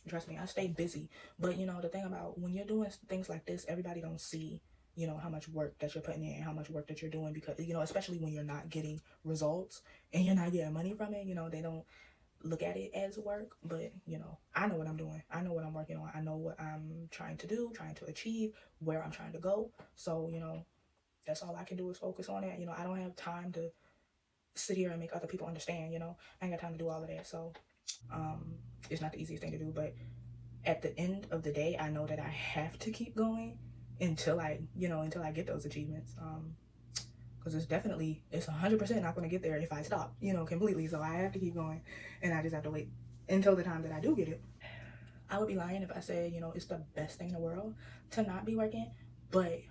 Trust me, I stay busy. But you know, the thing about when you're doing things like this, everybody don't see, you know, how much work that you're putting in, how much work that you're doing, because you know, especially when you're not getting results and you're not getting money from it, you know, they don't look at it as work. But you know, I know what I'm doing, I know what I'm working on, I know what I'm trying to do, trying to achieve, where I'm trying to go. So you know, that's all I can do is focus on it. You know, I don't have time to sit here and make other people understand. You know, I ain't got time to do all of that. So um it's not the easiest thing to do, but at the end of the day, I know that I have to keep going until until I get those achievements. Because it's 100% not going to get there if I stop, you know, completely. So I have to keep going, and I just have to wait until the time that I do get it. I would be lying if I said, you know, it's the best thing in the world to not be working, but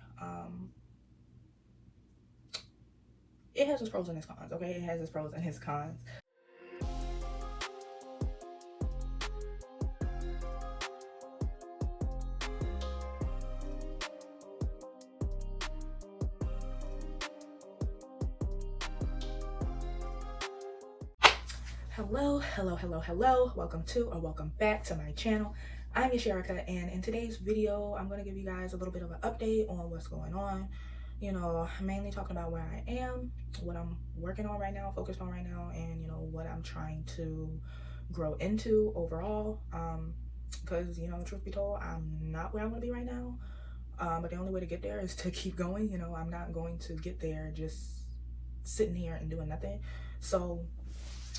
it has its pros and its cons. Okay, it has its pros and its cons. Hello. Welcome to or welcome back to my channel. I'm Yasharika, and in today's video, I'm going to give you guys a little bit of an update on what's going on. You know, mainly talking about where I am, what I'm working on right now, focused on right now, and you know, what I'm trying to grow into overall. Because, you know, truth be told, I'm not where I want to be right now. But the only way to get there is to keep going. You know, I'm not going to get there just sitting here and doing nothing. So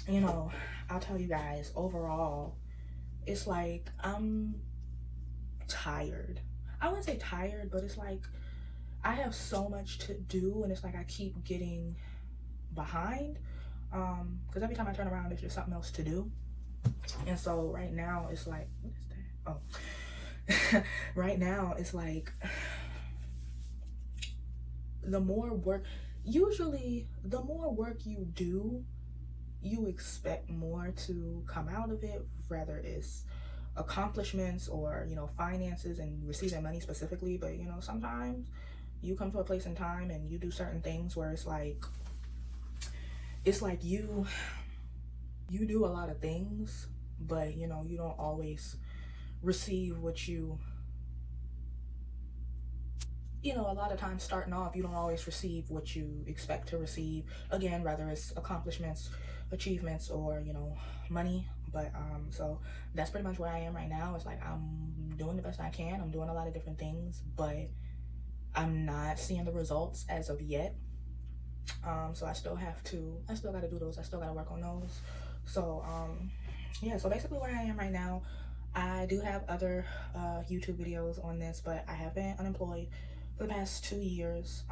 you know, I'll tell you guys, overall, it's like I'm tired. I wouldn't say tired, but it's like I have so much to do, and it's like I keep getting behind. Because every time I turn around, there's just something else to do. And so right now, it's like, what is that? Oh, right now, it's like the more work, usually, the more work you do, you expect more to come out of it, whether it's accomplishments or, you know, finances and receiving money specifically. But you know, sometimes you come to a place in time and you do certain things where it's like you do a lot of things, but you know, you don't always receive what you know, a lot of times starting off, you don't always receive what you expect to receive. Again, whether it's accomplishments, achievements, or, you know, money. But so that's pretty much where I am right now. It's like I'm doing the best I can. I'm doing a lot of different things, but I'm not seeing the results as of yet. So I still got to do those. I still got to work on those. So yeah, so basically where I am right now, I do have other YouTube videos on this, but I have been unemployed for the past 2 years.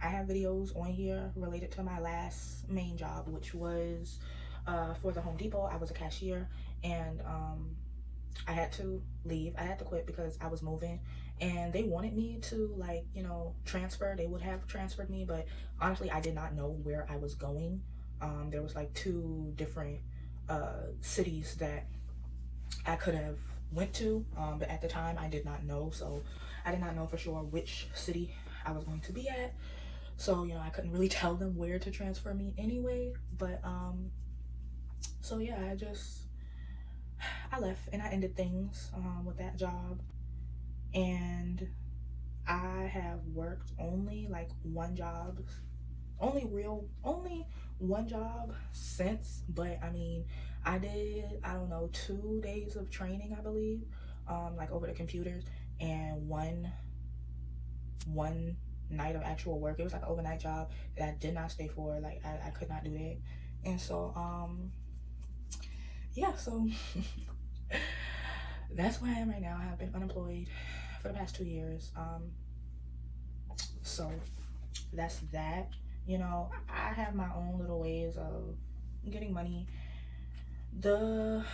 I have videos on here related to my last main job, which was for the Home Depot. I was a cashier, and I had to leave. I had to quit because I was moving, and they wanted me to, like, you know, transfer. They would have transferred me, but honestly, I did not know where I was going. There was like two different cities that I could have went to, but at the time I did not know. So I did not know for sure which city I was going to be at. So, you know, I couldn't really tell them where to transfer me anyway. But so yeah, I left and I ended things with that job. And I have worked only like one job, only one job since. But I mean, I did, I don't know, 2 days of training, I believe, like over the computers, and one night of actual work. It was like an overnight job that I did not stay for. Like I could not do that. And so yeah, so that's where I am right now. I have been unemployed for the past 2 years. So that's that. You know, I have my own little ways of getting money. The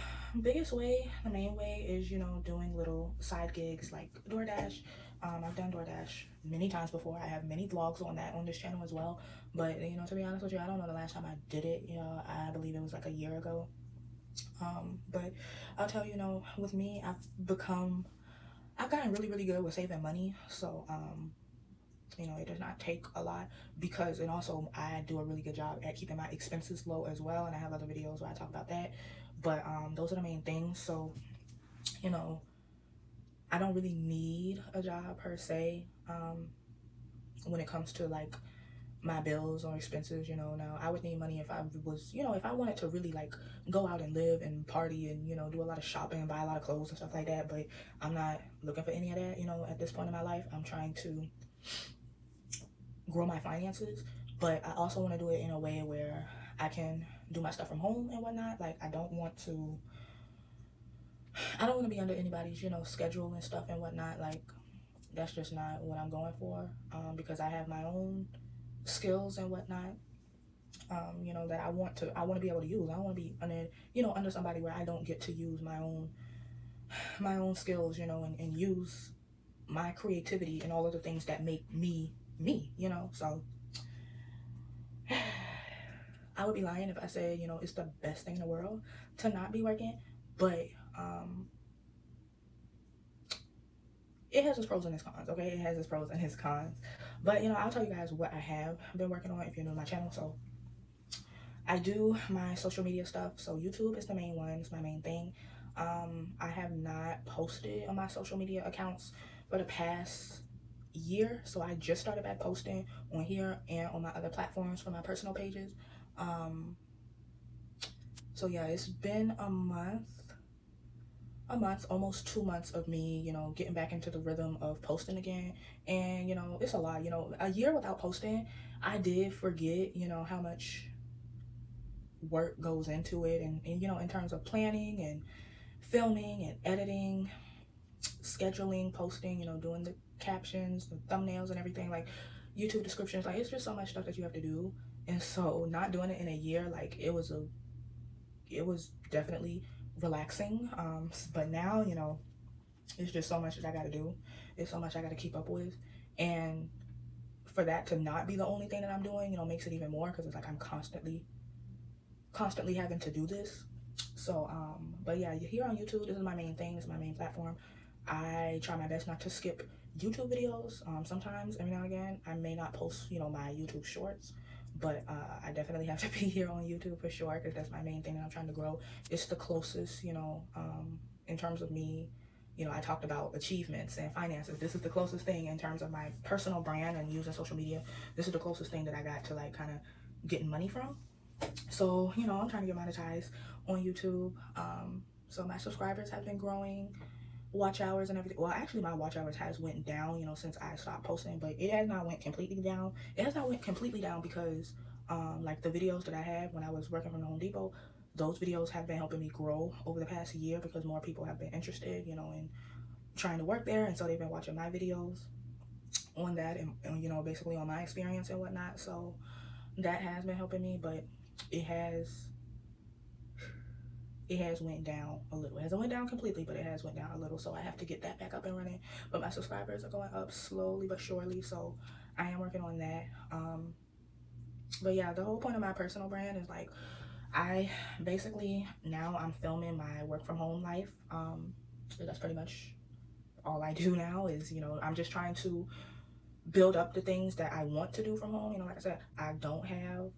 biggest way, the main way, is, you know, doing little side gigs like DoorDash. I've done DoorDash many times before. I have many vlogs on that on this channel as well. But you know, to be honest with you, I don't know the last time I did it. You know, I believe it was like a year ago. But I'll tell you, you know, with me, I've gotten really good with saving money. So you know, it does not take a lot, and also I do a really good job at keeping my expenses low as well, and I have other videos where I talk about that. But those are the main things. So, you know, I don't really need a job per se, when it comes to like my bills or expenses. Now I would need money if I was, if I wanted to really like go out and live and party and, do a lot of shopping, buy a lot of clothes and stuff like that. But I'm not looking for any of that. At this point in my life, I'm trying to grow my finances, but I also want to do it in a way where I can do my stuff from home and whatnot. Like, I don't want to be under anybody's, schedule and stuff and whatnot. Like, that's just not what I'm going for, because I have my own skills and whatnot, that I want to be able to use. I don't want to be under somebody where I don't get to use my own skills, and use my creativity and all of the things that make me me. So I would be lying if I said, it's the best thing in the world to not be working, but it has its pros and its cons. Okay, it has its pros and its cons. But I'll tell you guys what I have been working on if you're new to my channel. So I do my social media stuff. So YouTube is the main one. It's my main thing. I have not posted on my social media accounts for the past year. So I just started back posting on here and on my other platforms for my personal pages. So yeah, it's been a month, almost 2 months of me, getting back into the rhythm of posting again. And, it's a lot. A year without posting, I did forget, how much work goes into it. And in terms of planning and filming and editing, scheduling, posting, doing the captions, the thumbnails and everything, like YouTube descriptions, like it's just so much stuff that you have to do. And so not doing it in a year, like it was definitely relaxing. But now, it's just so much that I got to do. It's so much I got to keep up with. And for that to not be the only thing that I'm doing, makes it even more, because it's like I'm constantly having to do this. So, but yeah, here on YouTube, this is my main thing. This is my main platform. I try my best not to skip YouTube videos. Sometimes, every now and again, I may not post, my YouTube shorts, but I definitely have to be here on YouTube for sure, because that's my main thing that I'm trying to grow. It's the closest, in terms of me, I talked about achievements and finances. This is the closest thing in terms of my personal brand and using social media. This is the closest thing that I got to like kind of getting money from. So, I'm trying to get monetized on YouTube. So my subscribers have been growing, watch hours and everything. Well, actually my watch hours has went down, since I stopped posting, but it has not went completely down. It has not went completely down because, like the videos that I had when I was working from the Home Depot, those videos have been helping me grow over the past year, because more people have been interested, in trying to work there. And so they've been watching my videos on that and basically on my experience and whatnot. So that has been helping me, but it has went down a little. It hasn't went down completely, but it has went down a little. So I have to get that back up and running. But my subscribers are going up slowly but surely. So I am working on that. But yeah, the whole point of my personal brand is like, I basically, now I'm filming my work from home life. So that's pretty much all I do now is, I'm just trying to build up the things that I want to do from home. Like I said, I don't have,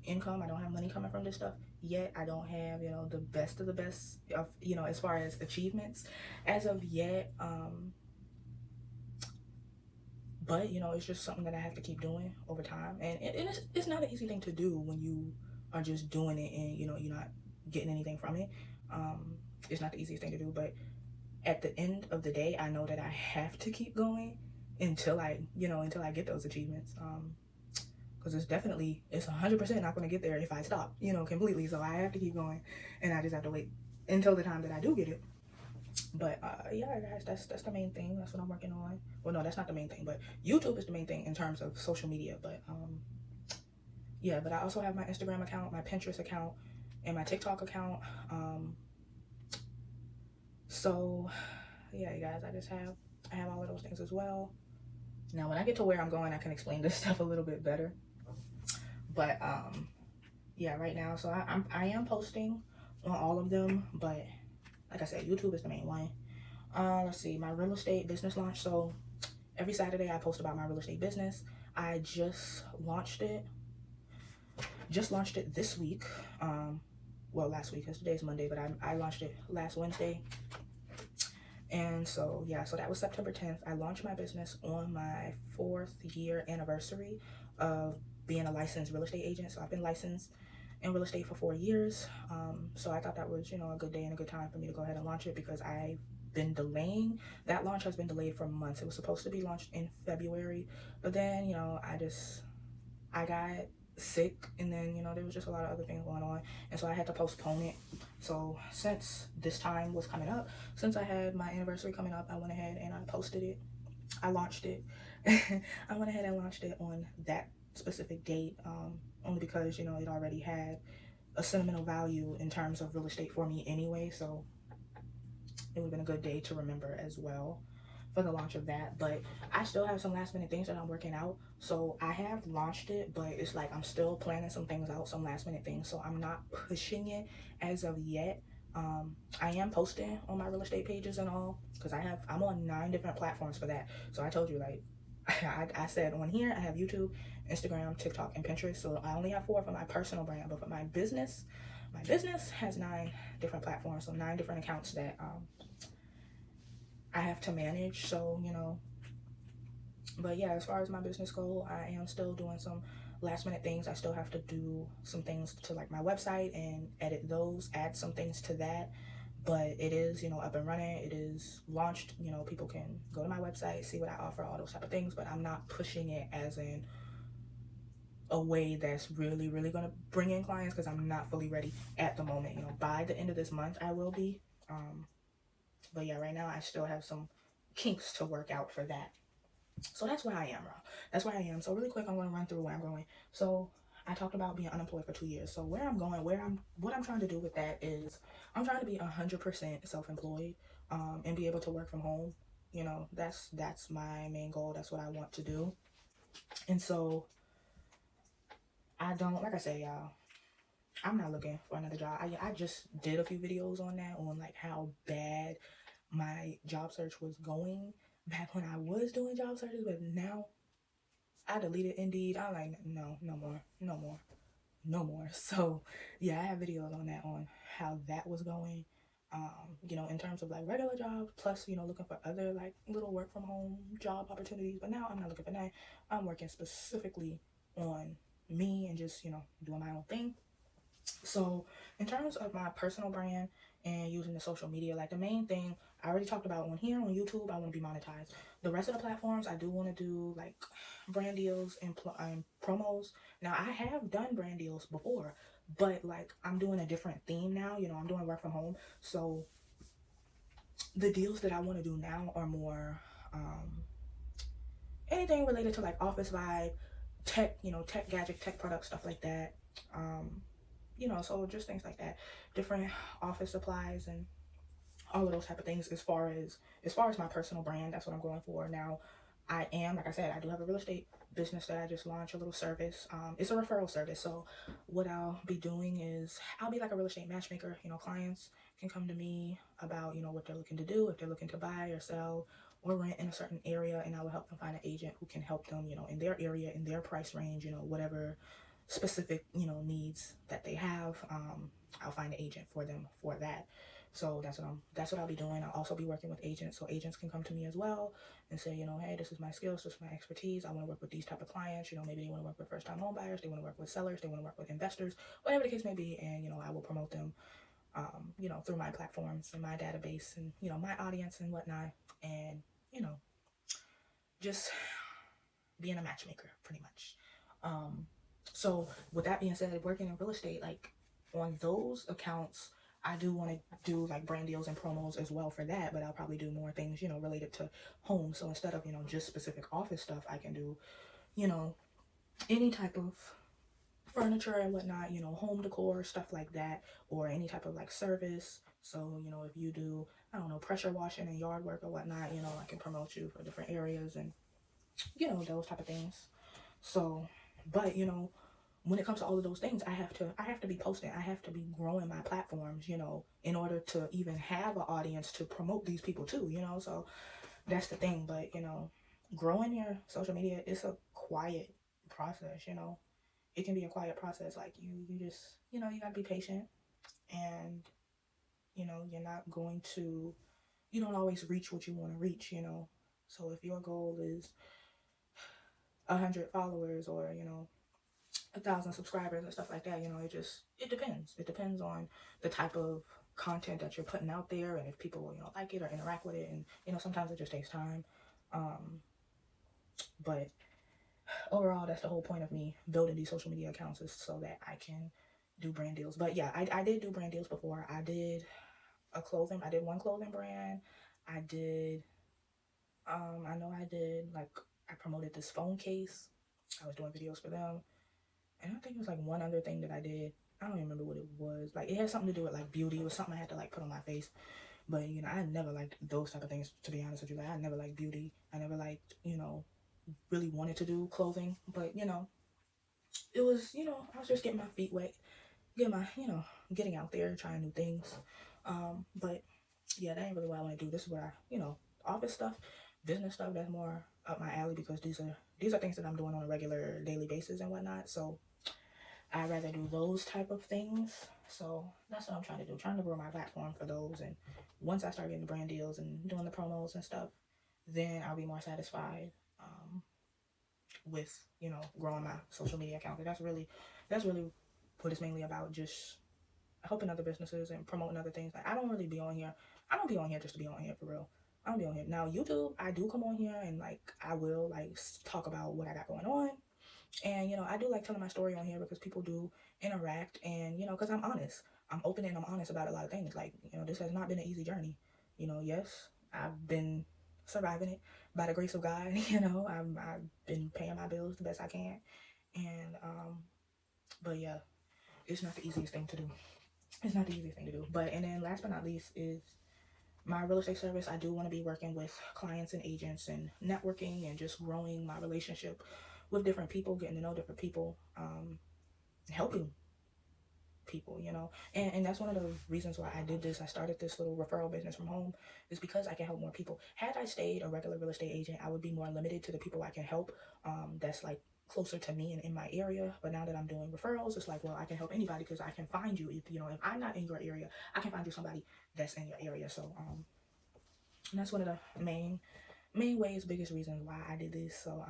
income. I don't have money coming from this stuff yet. I don't have, the best of the best of, as far as achievements as of yet. But, it's just something that I have to keep doing over time. And it's not an easy thing to do when you are just doing it and, you're not getting anything from it. It's not the easiest thing to do, but at the end of the day, I know that I have to keep going until I get those achievements. Because it's 100% not going to get there if I stop, completely. So I have to keep going, and I just have to wait until the time that I do get it. But yeah, guys, that's the main thing. That's what I'm working on. Well, no, that's not the main thing, but YouTube is the main thing in terms of social media. But yeah, but I also have my Instagram account, my Pinterest account, and my TikTok account. So yeah, you guys, I have all of those things as well. Now, when I get to where I'm going, I can explain this stuff a little bit better. But yeah, right now, so I am posting on all of them, but like I said, YouTube is the main one. Let's see, my real estate business launch. So every Saturday I post about my real estate business. I just launched it this week. well, last week, because today's Monday, but I launched it last Wednesday. And so, yeah, so that was September 10th. I launched my business on my 4th year anniversary of being a licensed real estate agent. So I've been licensed in real estate for 4 years. So I thought that was, a good day and a good time for me to go ahead and launch it, because I've been delaying. That launch has been delayed for months. It was supposed to be launched in February, but then, I got sick, and then there was just a lot of other things going on, and so I had to postpone it. So since this time was coming up, since I had my anniversary coming up, I went ahead and I posted it. I launched it. I went ahead and launched it on that specific date, only because it already had a sentimental value in terms of real estate for me anyway, so it would have been a good day to remember as well for the launch of that. But I still have some last minute things that I'm working out. So I have launched it, but it's like I'm still planning some things out, some last minute things. So I'm not pushing it as of yet. I am posting on my real estate pages and all, because I'm on 9 different platforms for that. So I told you, like, I said on here I have YouTube, Instagram, TikTok, and Pinterest. So I only have 4 for my personal brand, but for my business has 9 different platforms, so 9 different accounts that I have to manage. So but yeah, as far as my business goal, I am still doing some last minute things. I still have to do some things to like my website and edit those, add some things to that. But it is, up and running. It is launched. People can go to my website, see what I offer, all those type of things. But I'm not pushing it as in a way that's really, really going to bring in clients, because I'm not fully ready at the moment. By the end of this month, I will be. But yeah, right now I still have some kinks to work out for that. So that's where I am, bro. That's where I am. So really quick, I'm going to run through where I'm going. So I talked about being unemployed for 2 years. So where I'm going, what I'm trying to do with that is I'm trying to be 100% self-employed, and be able to work from home. That's my main goal. That's what I want to do. And so I don't, like I say, y'all, I'm not looking for another job. I just did a few videos on that, on like how bad my job search was going back when I was doing job searches, but now I deleted Indeed. I'm like, no, no more, no more, no more. So yeah, I have videos on that, on how that was going. In terms of like regular jobs, plus, looking for other like little work from home job opportunities. But now I'm not looking for that. I'm working specifically on me and just, doing my own thing. So in terms of my personal brand and using the social media, like the main thing I already talked about on here on YouTube, I want to be monetized. The rest of the platforms, I do want to do like brand deals and promos. Now I have done brand deals before, but like I'm doing a different theme now. I'm doing work from home. So the deals that I want to do now are more anything related to like office vibe, tech, tech gadget, tech products, stuff like that. So just things like that, different office supplies and all of those type of things. As far as my personal brand, that's what I'm going for now. I am, like I said, I do have a real estate business that I just launched, a little service. It's a referral service. So what I'll be doing is I'll be like a real estate matchmaker. Clients can come to me about, what they're looking to do, if they're looking to buy or sell or rent in a certain area, and I will help them find an agent who can help them, in their area, in their price range, whatever specific, needs that they have. I'll find an agent for them for that. So that's what I'll be doing. I'll also be working with agents, so agents can come to me as well and say, hey, this is my skills, this is my expertise. I want to work with these type of clients. Maybe they want to work with first-time home buyers, they want to work with sellers, they want to work with investors, whatever the case may be. And I will promote them, through my platforms and my database and my audience and whatnot, and just being a matchmaker, pretty much. So with that being said, working in real estate, like on those accounts, I do want to do like brand deals and promos as well for that, but I'll probably do more things, related to home. So instead of, just specific office stuff, I can do, any type of furniture and whatnot, home decor, stuff like that, or any type of like service. So, if you do, I don't know, pressure washing and yard work or whatnot, I can promote you for different areas and, those type of things. So, but, when it comes to all of those things, I have to be posting. I have to be growing my platforms, in order to even have an audience to promote these people too, so that's the thing. But, growing your social media is a quiet process, it can be a quiet process. Like you just, you gotta be patient and you're not going to, you don't always reach what you want to reach. So if your goal is 100 followers, or 1,000 subscribers and stuff like that, it depends. It depends on the type of content that you're putting out there, and if people like it or interact with it. And sometimes it just takes time. But overall, that's the whole point of me building these social media accounts, is so that I can do brand deals. But yeah, I did do brand deals before. I did one clothing brand. I did I know I did, like, I promoted this phone case. I was doing videos for them. And I think it was like one other thing that I did. I don't even remember what it was. Like, it had something to do with like beauty. It was something I had to like put on my face. But I never liked those type of things, to be honest with you. Like, I never liked beauty. I never liked, really wanted to do clothing. But it was, I was just getting my feet wet, getting out there, trying new things. But yeah, that ain't really what I want to do. This is what office stuff, business stuff, that's more up my alley, because these are things that I'm doing on a regular daily basis and whatnot. So I'd rather do those type of things. So that's what I'm trying to do, trying to grow my platform for those. And once I start getting brand deals and doing the promos and stuff, then I'll be more satisfied with growing my social media account. That's really what it's mainly about, just helping other businesses and promoting other things. Like, I don't be on here just to be on here, for real. I don't be on here. Now, YouTube, I do come on here, and like I will like talk about what I got going on. And I do like telling my story on here, because people do interact, and because I'm honest. I'm open and I'm honest about a lot of things. Like, this has not been an easy journey. Yes, I've been surviving it by the grace of God. I've been paying my bills the best I can. And but yeah, it's not the easiest thing to do. It's not the easiest thing to do. But, and then last but not least is my real estate service. I do want to be working with clients and agents and networking and just growing my relationship with different people, getting to know different people, helping people, and that's one of the reasons why I did this. I started this little referral business from home, is because I can help more people. Had I stayed a regular real estate agent, I would be more limited to the people I can help, that's like closer to me and in my area. But now that I'm doing referrals, it's like, well, I can help anybody, because I can find you. If if I'm not in your area, I can find you somebody that's in your area. So and that's one of the main ways, biggest reasons why I did this. So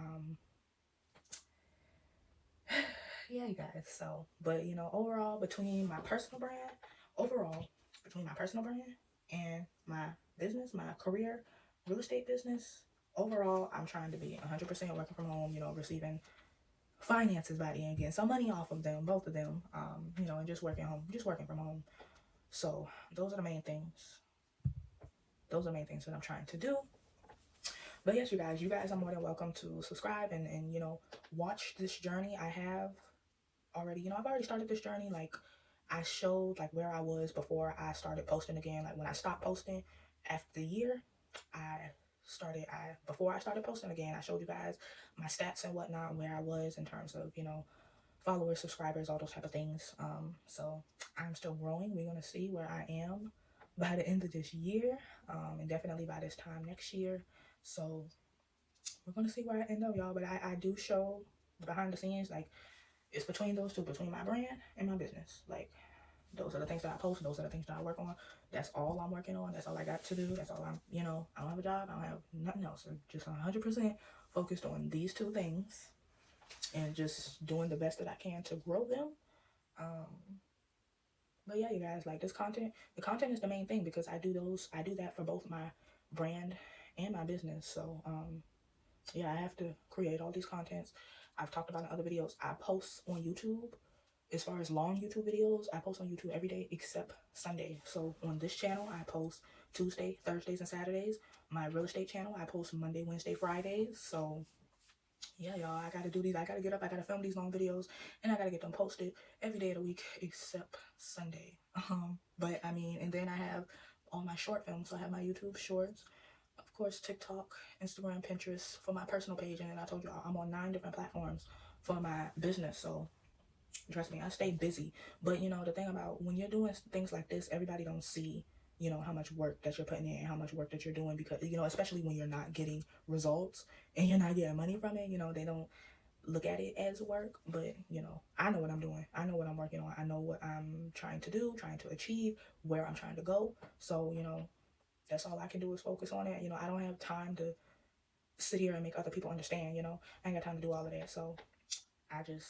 yeah, you guys. So, but overall, between my personal brand and my business, my career, real estate business, overall, I'm trying to be 100% working from home, receiving finances by the end, getting some money off of them, both of them, and just working from home. So those are the main things. Those are the main things that I'm trying to do. But yes, you guys are more than welcome to subscribe and watch this journey I have already. I've already started this journey. Like, I showed like where I was before I started posting again. Like, when I stopped posting after the year, before I started posting again, I showed you guys my stats and whatnot, where I was in terms of followers, subscribers, all those type of things. So I'm still growing. We're gonna see where I am by the end of this year, and definitely by this time next year. So we're gonna see where I end up, y'all. But I do show behind the scenes. Like, it's between those two, between my brand and my business. Like, those are the things that I post. Those are the things that I work on. That's all I'm working on. That's all I got to do. That's all I don't have a job. I don't have nothing else. I'm just 100% focused on these two things and just doing the best that I can to grow them. But yeah, you guys, like, the content is the main thing, because I do that for both my brand and my business. So, yeah, I have to create all these contents. I've talked about in other videos. I post on YouTube. As far as long YouTube videos, I post on YouTube every day except Sunday. So on this channel, I post Tuesday, Thursdays, and Saturdays. My real estate channel, I post Monday, Wednesday, Fridays. So yeah, y'all, I gotta do these. I gotta get up, I gotta film these long videos, and I gotta get them posted every day of the week except Sunday. But I mean, and then I have all my short films. So I have my YouTube shorts, of course, TikTok, Instagram, Pinterest for my personal page, and then I told y'all I'm on 9 different platforms for my business. So trust me, I stay busy. But the thing about when you're doing things like this, everybody don't see how much work that you're putting in and how much work that you're doing, because especially when you're not getting results and you're not getting money from it. They don't look at it as work, but I know what I'm doing. I know what I'm working on. I know what I'm trying to do, trying to achieve, where I'm trying to go. So, that's all I can do is focus on it. I don't have time to sit here and make other people understand. I ain't got time to do all of that. So I just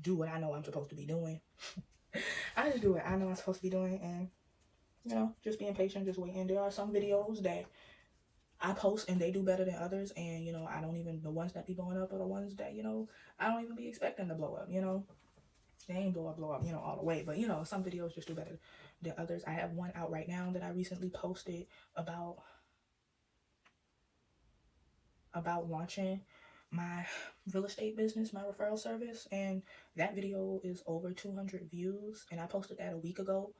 do what I know I'm supposed to be doing. I just do what I know I'm supposed to be doing, and just being patient, just waiting. There are some videos that I post and they do better than others, and I don't even, the ones that be blowing up are the ones that I don't even be expecting to blow up. They ain't blow up all the way, but some videos just do better than others. I have one out right now that I recently posted about launching my real estate business, my referral service, and that video is over 200 views, and I posted that a week ago.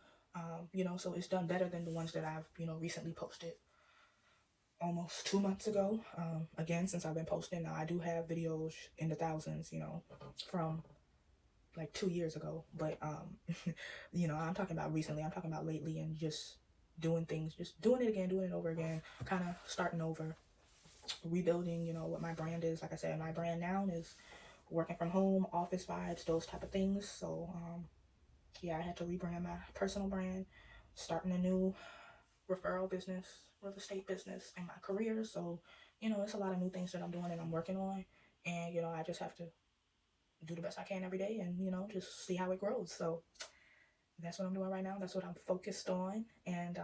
So it's done better than the ones that I've recently posted almost 2 months ago. Again, since I've been posting now, I do have videos in the thousands, from like 2 years ago, but I'm talking about recently, I'm talking about lately, and just doing things, just doing it again, doing it over again, kind of starting over, rebuilding what my brand is. Like I said, my brand now is working from home, office vibes, those type of things. So yeah, I had to rebrand my personal brand, starting a new referral business, real estate business, in my career. So it's a lot of new things that I'm doing and I'm working on, and I just have to do the best I can every day, and just see how it grows. So that's what I'm doing right now. That's what I'm focused on. And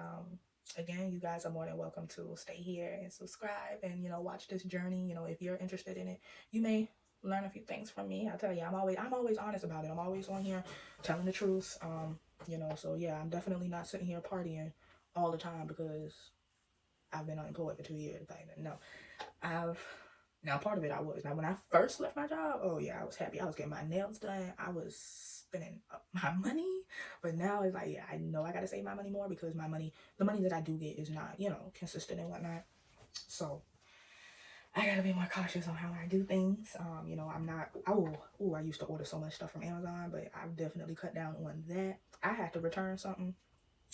again, you guys are more than welcome to stay here and subscribe and watch this journey. If you're interested in it, you may learn a few things from me. I tell you, I'm always honest about it. I'm always on here telling the truth. So yeah, I'm definitely not sitting here partying all the time because I've been unemployed for 2 years. No, now part of it I was. Now when I first left my job, oh yeah, I was happy. I was getting my nails done. I was spending up my money. But now it's like, yeah, I know I gotta save my money more, because the money that I do get is not, consistent and whatnot. So I gotta be more cautious on how I do things. I used to order so much stuff from Amazon, but I've definitely cut down on that. I had to return something.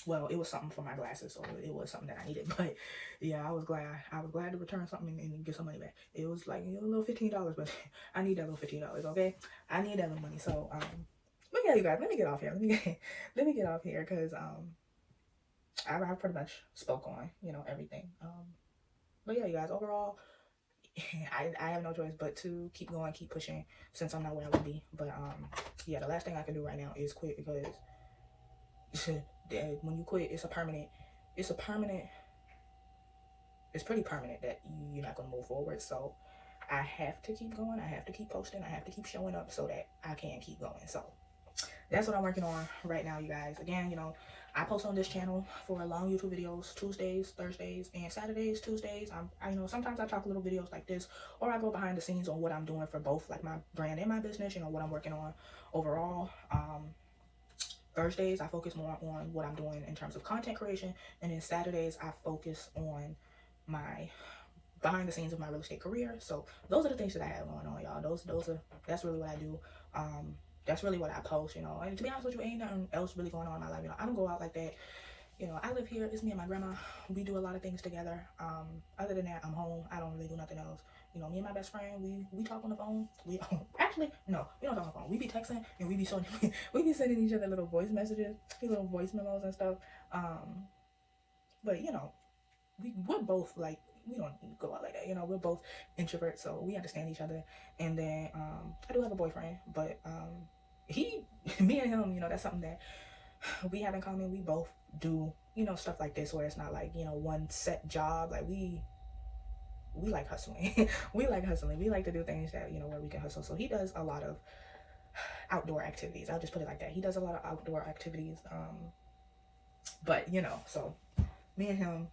Well, it was something for my glasses, so it was something that I needed. But yeah, I was glad to return something and get some money back. It was like a little $15, but I need that little $15, okay? I need that little money. So but yeah, you guys, let me get off here. Let me get off here, because I pretty much spoke on everything. But yeah, you guys, overall, I have no choice but to keep going, keep pushing, since I'm not where I want to be. But yeah, the last thing I can do right now is quit, because when you quit, it's pretty permanent that you're not going to move forward. So I have to keep going. I have to keep posting. I have to keep showing up so that I can keep going. So that's what I'm working on right now, you guys. Again, I post on this channel for long YouTube videos, Tuesdays, Thursdays, and Saturdays. Tuesdays, I sometimes I talk little videos like this, or I go behind the scenes on what I'm doing for both, like my brand and my business, what I'm working on overall. Thursdays, I focus more on what I'm doing in terms of content creation, and then Saturdays, I focus on my behind the scenes of my real estate career. So those are the things that I have going on, y'all. That's really what I do. That's really what I post, and to be honest with you, ain't nothing else really going on in my life. I don't go out like that. I live here. It's me and my grandma. We do a lot of things together. Other than that, I'm home. I don't really do nothing else. Me and my best friend, we talk on the phone. We actually, no, we don't talk on the phone. We be texting, and we be sending each other little voice messages, little voice memos and stuff. But we're both like, we don't go out like that. We're both introverts, so we understand each other. And then I do have a boyfriend, but me and him, that's something that we have in common. We both do stuff like this, where it's not like one set job. Like we like hustling. We like hustling. We like to do things that where we can hustle. So he does a lot of outdoor activities. I'll just put it like that. He does a lot of outdoor activities. But so me and him,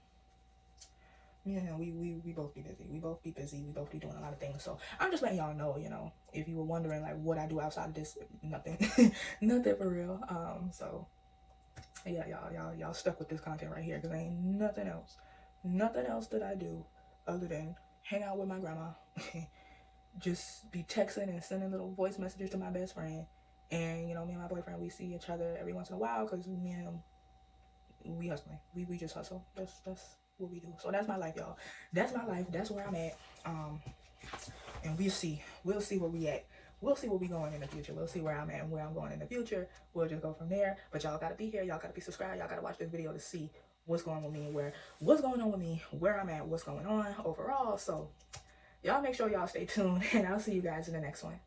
we both be busy. We both be busy. We both be doing a lot of things. So I'm just letting y'all know, if you were wondering like what I do outside of this, nothing, nothing for real. So yeah, y'all stuck with this content right here, because ain't nothing else that I do other than hang out with my grandma, just be texting and sending little voice messages to my best friend, and me and my boyfriend, we see each other every once in a while, because me and him, we hustling. We just hustle. That's what we do. So that's my life, y'all. That's my life. That's where I'm at. and we'll see where we at. We'll see where we going in the future. We'll see where I'm at and where I'm going in the future. We'll just go from there. But y'all gotta be here. Y'all gotta be subscribed. Y'all gotta watch this video to see what's going on with me, what's going on with me, where I'm at, what's going on overall. So y'all make sure y'all stay tuned, and I'll see you guys in the next one.